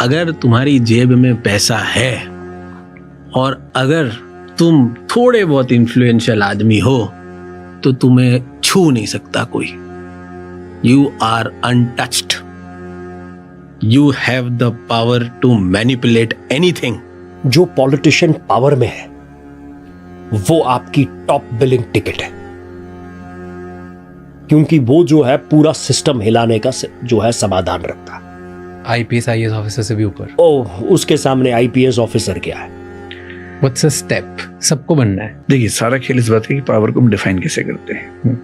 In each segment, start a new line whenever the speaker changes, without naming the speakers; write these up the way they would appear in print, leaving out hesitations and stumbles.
अगर तुम्हारी जेब में पैसा है और अगर तुम थोड़े बहुत इन्फ्लुएंशियल आदमी हो तो तुम्हें छू नहीं सकता कोई। You are untouched. You have the power to manipulate anything.
जो पॉलिटिशियन पावर में है वो आपकी टॉप बिलिंग टिकट है, क्योंकि वो जो है पूरा सिस्टम हिलाने का जो है समाधान रखता है।
आईपीएस आईएएस ऑफिसर से भी ऊपर।
ओह, उसके सामने आईपीएस ऑफिसर क्या है?
What's a step? सबको बनना है।
देखिए, सारा खेल इस बात है कि पावर को हम डिफाइन कैसे करते हैं।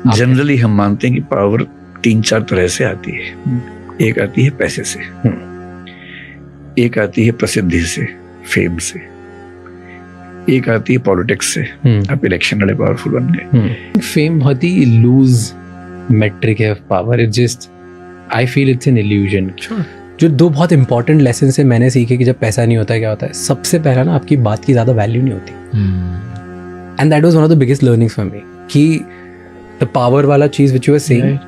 जनरली हम मानते हैं कि पावर 3-4 तरह से आती है। एक आती है पैसे से, एक आती है प्रसिद्धि से, फेम से, एक आती है पॉलिटिक्स से। आप इलेक्शन लड़े पावरफुल बन गए।
फेम बहुत ही लूज मेट्रिक है of power. It just, I feel it's an illusion. जो 2 बहुत इंपॉर्टेंट लेसन से मैंने सीखे कि जब पैसा नहीं होता है क्या होता है। सबसे पहला ना, आपकी बात की ज्यादा वैल्यू नहीं होती, and that was one of the biggest learnings for me कि द पावर वाला चीज विच यू वर सेइंग,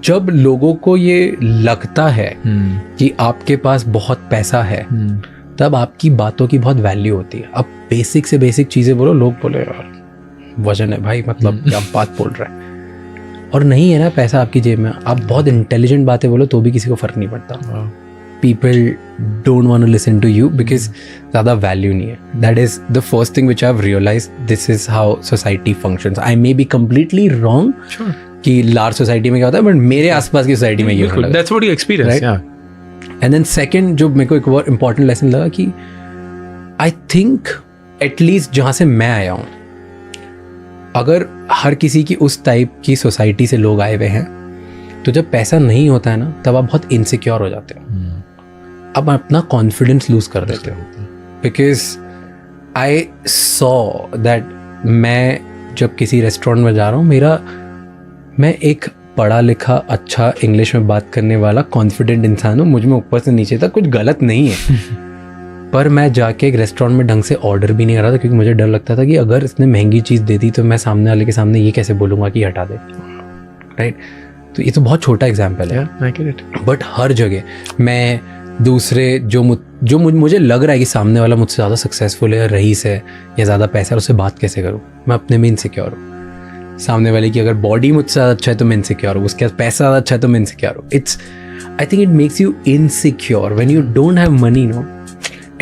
जब लोगों को ये लगता है कि आपके पास बहुत पैसा है, तब आपकी बातों की बहुत वैल्यू होती है। अब बेसिक से बेसिक चीजें बोलो, लोग बोले यार वजन है भाई, मतलब क्या बात बोल रहा है। और नहीं है ना पैसा आपकी जेब में, आप बहुत इंटेलिजेंट बातें बोलो तो भी किसी को फर्क नहीं पड़ता। People don't want to listen to you because ज़्यादा वैल्यू नहीं है। That is the first thing which I have realised. This is how society functions. I may be completely wrong कि लार्ज सोसाइटी में क्या होता है, बट मेरे आसपास की सोसाइटी में ये होता है।
That's what you experience.
And then second, जो मेरे को एक और इम्पॉर्टेंट लेसन लगा कि आई थिंक एटलीस्ट जहाँ से मैं आया हूँ, अगर हर किसी की उस टाइप की सोसाइटी से लोग आए हुए हैं, तो जब पैसा नहीं होता है ना, तब आप बहुत इनसिक्योर हो जाते हो। अब अपना कॉन्फिडेंस लूज कर देते हो। बिकॉज आई सॉ दैट मैं जब किसी रेस्टोरेंट में जा रहा हूँ, मैं एक पढ़ा लिखा अच्छा इंग्लिश में बात करने वाला कॉन्फिडेंट इंसान हूँ, मुझ में ऊपर से नीचे तक कुछ गलत नहीं है। पर मैं जाके एक रेस्टोरेंट में ढंग से ऑर्डर भी नहीं कर रहा था, क्योंकि मुझे डर लगता था कि अगर इसने महंगी चीज़ दे दी तो मैं सामने वाले के सामने ये कैसे बोलूँगा कि हटा दे, राइट। तो ये तो बहुत छोटा एग्जाम्पल है, बट हर जगह मैं दूसरे मुझे लग रहा है कि सामने वाला मुझसे ज़्यादा सक्सेसफुल है, रईस है या ज़्यादा पैसा है, उससे बात कैसे करूँ। मैं अपने में इनसिक्योर हूँ। सामने वाले की अगर बॉडी मुझसे ज़्यादा अच्छा है तो मैं इनसिक्योर हूँ, उसके पास पैसा ज़्यादा अच्छा है तो मैं इनसिक्योर हूँ। I think it makes you insecure when you don't have money, no.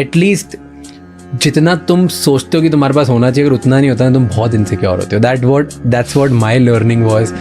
At least जितना तुम सोचते हो कि तुम्हारे पास होना चाहिए, अगर उतना नहीं होता है तुम बहुत इनसिक्योर होते हो। That's what my learning was.